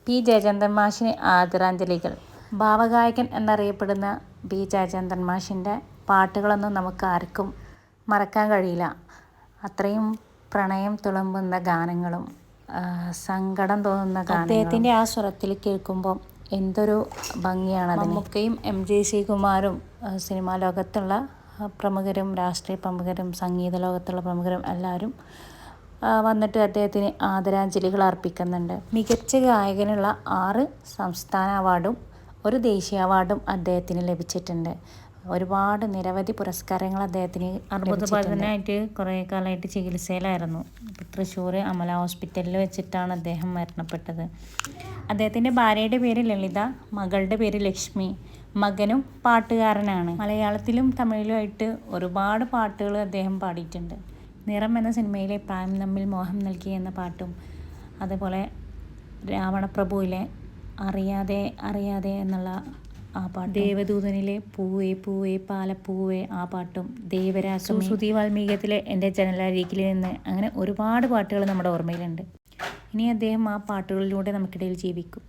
P Jayachandran മാഷിന് ആദരാഞ്ജലികൾ. ഭാവഗായകൻ എന്നറിയപ്പെടുന്ന പി ജയചന്ദ്രൻ മാഷിൻ്റെ പാട്ടുകളൊന്നും നമുക്ക് ആർക്കും മറക്കാൻ കഴിയില്ല. അത്രയും പ്രണയം തുളുമ്പുന്ന ഗാനങ്ങളും സങ്കടം തോന്നുന്ന അദ്ദേഹത്തിൻ്റെ ആ സ്വരത്തിൽ കേൾക്കുമ്പോൾ എന്തൊരു ഭംഗിയാണ്. മമ്മൂക്കയും MG ശ്രീകുമാറും സിനിമാ ലോകത്തുള്ള പ്രമുഖരും രാഷ്ട്രീയ പ്രമുഖരും സംഗീത ലോകത്തുള്ള പ്രമുഖരും എല്ലാവരും വന്നിട്ട് അദ്ദേഹത്തിന് ആദരാഞ്ജലികൾ അർപ്പിക്കുന്നുണ്ട്. മികച്ച ഗായകനുള്ള 6 സംസ്ഥാന അവാർഡും 1 ദേശീയ അവാർഡും അദ്ദേഹത്തിന് ലഭിച്ചിട്ടുണ്ട്. ഒരുപാട് നിരവധി പുരസ്കാരങ്ങൾ അദ്ദേഹത്തിന് അർബുദബാധിതനായിട്ട് കുറേ കാലമായിട്ട് ചികിത്സയിലായിരുന്നു. തൃശ്ശൂർ അമല ഹോസ്പിറ്റലിൽ വെച്ചിട്ടാണ് അദ്ദേഹം മരണപ്പെട്ടത്. അദ്ദേഹത്തിൻ്റെ ഭാര്യയുടെ പേര് ലളിത, മകളുടെ പേര് ലക്ഷ്മി. മകനും പാട്ടുകാരനാണ്. മലയാളത്തിലും തമിഴിലുമായിട്ട് ഒരുപാട് പാട്ടുകൾ അദ്ദേഹം പാടിയിട്ടുണ്ട്. നിറം എന്ന സിനിമയിലെ പ്രായം നമ്മിൽ മോഹം നൽകി എന്ന പാട്ടും, അതുപോലെ രാവണപ്രഭുവിലെ അറിയാതെ അറിയാതെ എന്നുള്ള ആ പാട്ട്, ദേവദൂതനിലെ പൂവേ പൂവേ പാലപ്പൂവേ ആ പാട്ടും, ദേവരാസം, ശ്രുതി വാൽമീകത്തിലെ എൻ്റെ ജനലരികിൽ നിന്ന്, അങ്ങനെ ഒരുപാട് പാട്ടുകൾ നമ്മുടെ ഓർമ്മയിലുണ്ട്. ഇനി അദ്ദേഹം ആ പാട്ടുകളിലൂടെ നമുക്കിടയിൽ ജീവിക്കും.